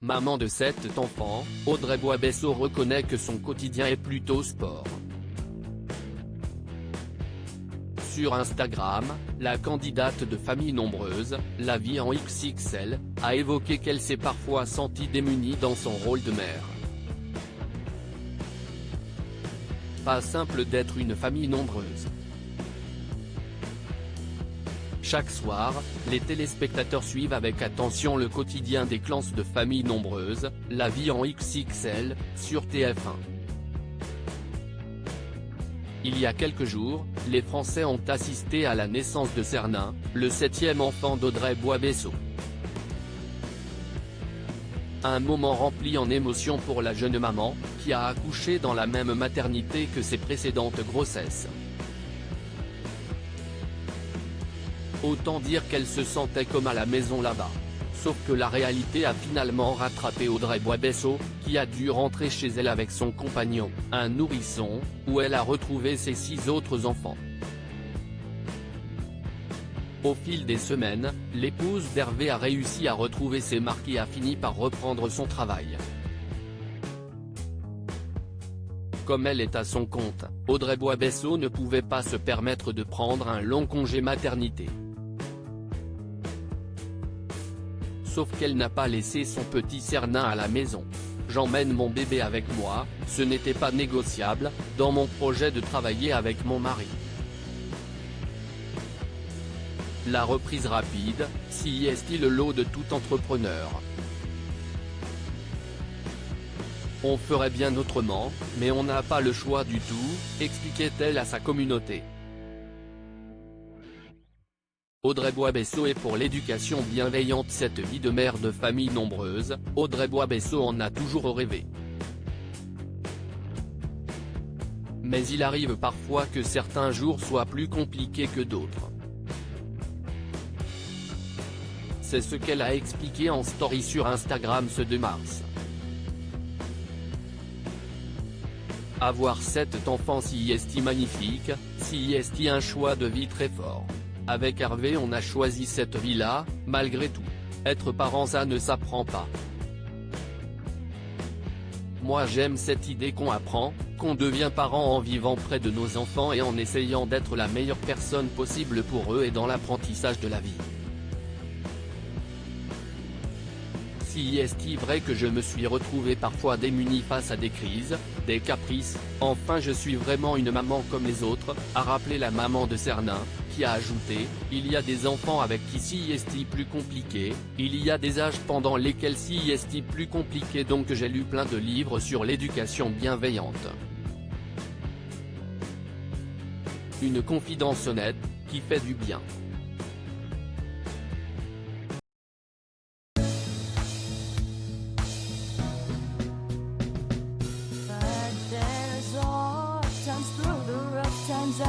Maman de 7 enfants, Audrey Boisbesseau reconnaît que son quotidien est plutôt sport. Sur Instagram, la candidate de famille nombreuse, la vie en XXL, a évoqué qu'elle s'est parfois sentie démunie dans son rôle de mère. Pas simple d'être une famille nombreuse. Chaque soir, les téléspectateurs suivent avec attention le quotidien des clans de familles nombreuses, la vie en XXL, sur TF1. Il y a quelques jours, les Français ont assisté à la naissance de Cernin, le 7e enfant d'Audrey Boisbesseau. Un moment rempli en émotion pour la jeune maman, qui a accouché dans la même maternité que ses précédentes grossesses. Autant dire qu'elle se sentait comme à la maison là-bas. Sauf que la réalité a finalement rattrapé Audrey Boisbesseau, qui a dû rentrer chez elle avec son compagnon, un nourrisson, où elle a retrouvé ses 6 autres enfants. Au fil des semaines, l'épouse d'Hervé a réussi à retrouver ses marques et a fini par reprendre son travail. Comme elle est à son compte, Audrey Boisbesseau ne pouvait pas se permettre de prendre un long congé maternité. Sauf qu'elle n'a pas laissé son petit Cernin à la maison. J'emmène mon bébé avec moi, ce n'était pas négociable, dans mon projet de travailler avec mon mari. La reprise rapide, si est-il le lot de tout entrepreneur. On ferait bien autrement, mais on n'a pas le choix du tout, expliquait-elle à sa communauté. Audrey Boisbesseau est pour l'éducation bienveillante. Cette vie de mère de famille nombreuse, Audrey Boisbesseau en a toujours rêvé. Mais il arrive parfois que certains jours soient plus compliqués que d'autres. C'est ce qu'elle a expliqué en story sur Instagram ce 2 mars. Avoir 7 enfants si est magnifique, si est un choix de vie très fort. Avec Hervé on a choisi cette vie-là, malgré tout. Être parent ça ne s'apprend pas. Moi j'aime cette idée qu'on apprend, qu'on devient parent en vivant près de nos enfants et en essayant d'être la meilleure personne possible pour eux et dans l'apprentissage de la vie. Si est vrai que je me suis retrouvé parfois démuni face à des crises, des caprices, enfin je suis vraiment une maman comme les autres, a rappelé la maman de Cernin, qui a ajouté, il y a des enfants avec qui si est plus compliqué, il y a des âges pendant lesquels si est plus compliqué donc j'ai lu plein de livres sur l'éducation bienveillante. Une confidence honnête, qui fait du bien. Through the rough times